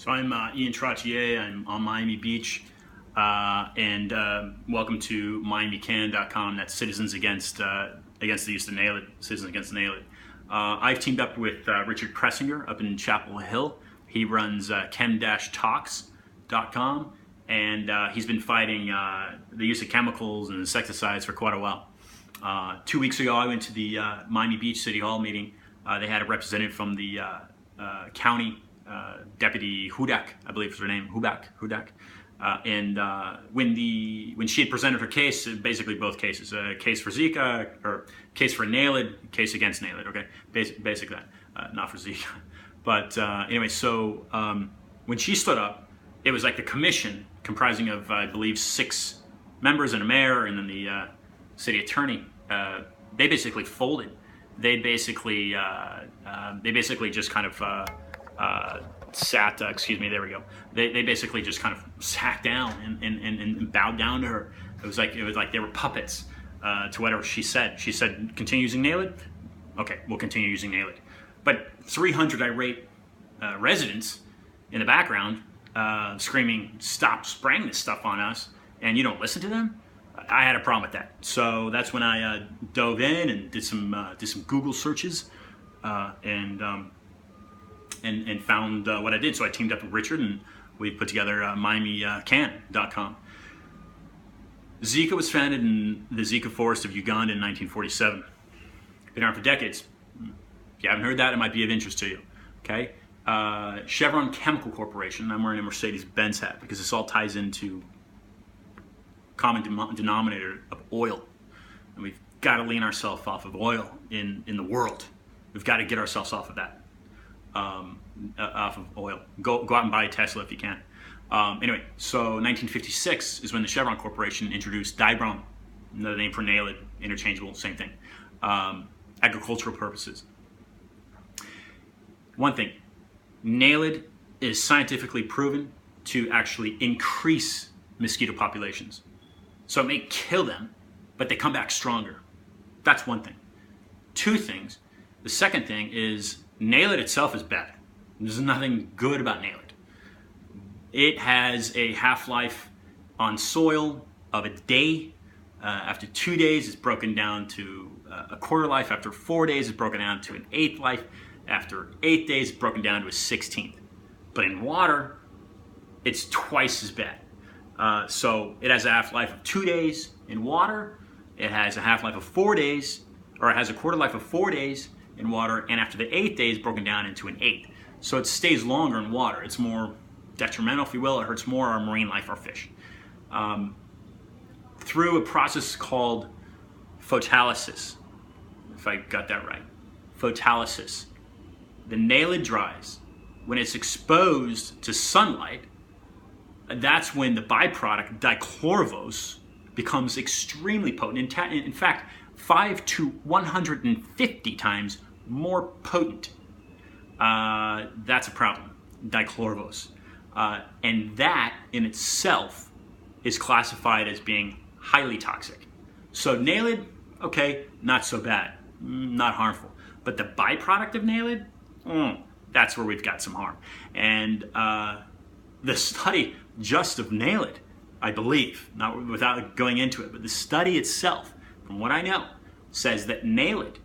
So I'm Ian Trottier. I'm on Miami Beach, and welcome to MiamiCan.com. That's Citizens Against the Use of Naled. Citizens Against Naled. I've teamed up with Richard Pressinger up in Chapel Hill. He runs chem-talks.com, and he's been fighting the use of chemicals and insecticides for quite a while. 2 weeks ago, I went to the Miami Beach City Hall meeting. They had a representative from the county. Deputy Hudak, I believe is her name, Hudak. And when she had presented her case, basically both cases, a case for ZIKA, or case for Naled, case against Naled, okay? Basic that, not for ZIKA. But anyway, so when she stood up, it was like the commission, comprising of, I believe, 6 members and a mayor, and then the city attorney, they basically folded. They basically just kind of there we go. They basically just kind of sat down and bowed down to her. It was like they were puppets to whatever she said. She said, continue using Naled? Okay, we'll continue using Naled. But 300 irate residents in the background screaming, stop spraying this stuff on us, and you don't listen to them? I had a problem with that. So that's when I dove in and did some Google searches and found what I did. So I teamed up with Richard, and we put together MiamiCan.com. ZIKA was founded in the ZIKA Forest of Uganda in 1947. Been around for decades. If you haven't heard that, it might be of interest to you. Okay, Chevron Chemical Corporation. I'm wearing a Mercedes-Benz hat because this all ties into common denominator of oil, and we've got to lean ourselves off of oil in the world. We've got to get ourselves off of that. Off of oil. Go out and buy a Tesla if you can. Anyway, so 1956 is when the Chevron Corporation introduced Dibrom, another name for Naled, interchangeable, same thing, agricultural purposes. One thing, Naled is scientifically proven to actually increase mosquito populations. So it may kill them, but they come back stronger. That's one thing. 2 things. The second thing is Naled itself is bad. There's nothing good about Naled. It has a half-life on soil of a day. After 2 days, it's broken down to a quarter life. After 4 days, it's broken down to an 1/8 life. After 8 days, it's broken down to a 16th. But in water, it's twice as bad. So it has a half-life of 2 days in water. It has a half-life of 4 days, or it has a quarter life of 4 days in water, and after the 8th day, it's broken down into an 1/8. So it stays longer in water. It's more detrimental, if you will. It hurts more our marine life, our fish. Through a process called photolysis, if I got that right, photolysis, the Naled dries. When it's exposed to sunlight, that's when the byproduct, dichlorovose, becomes extremely potent. In fact, 5 to 150 times more potent. That's a problem, dichlorovose. And that in itself is classified as being highly toxic. So Naled, okay, not so bad, not harmful. But the byproduct of Naled, that's where we've got some harm. And the study just of Naled, I believe, not without going into it, but the study itself, from what I know, says that Naled,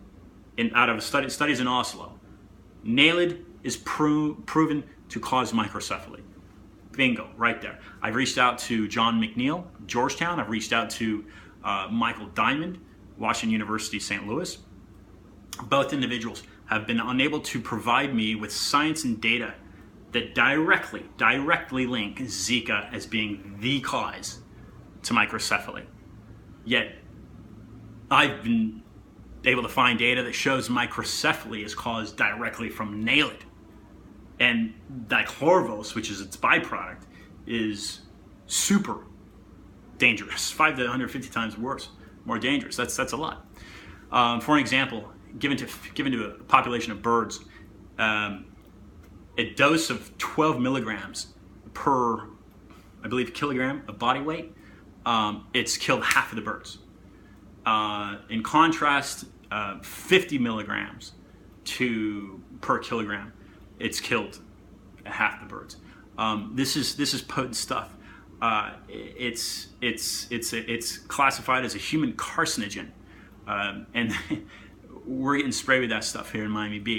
out of studies in Oslo, Naled is proven to cause microcephaly. Bingo, right there. I've reached out to John McNeil, Georgetown. I've reached out to Michael Diamond, Washington University, St. Louis. Both individuals have been unable to provide me with science and data that directly link ZIKA as being the cause to microcephaly. Yet, I've been able to find data that shows microcephaly is caused directly from Naled. And dichlorovose, which is its byproduct, is super dangerous, 5 to 150 times worse, more dangerous. That's a lot. For an example, given to a population of birds, a dose of 12 milligrams per, I believe, kilogram of body weight, it's killed half of the birds. In contrast, 50 milligrams per kilogram, it's killed half the birds. This is potent stuff. It's classified as a human carcinogen, and we're getting sprayed with that stuff here in Miami Beach.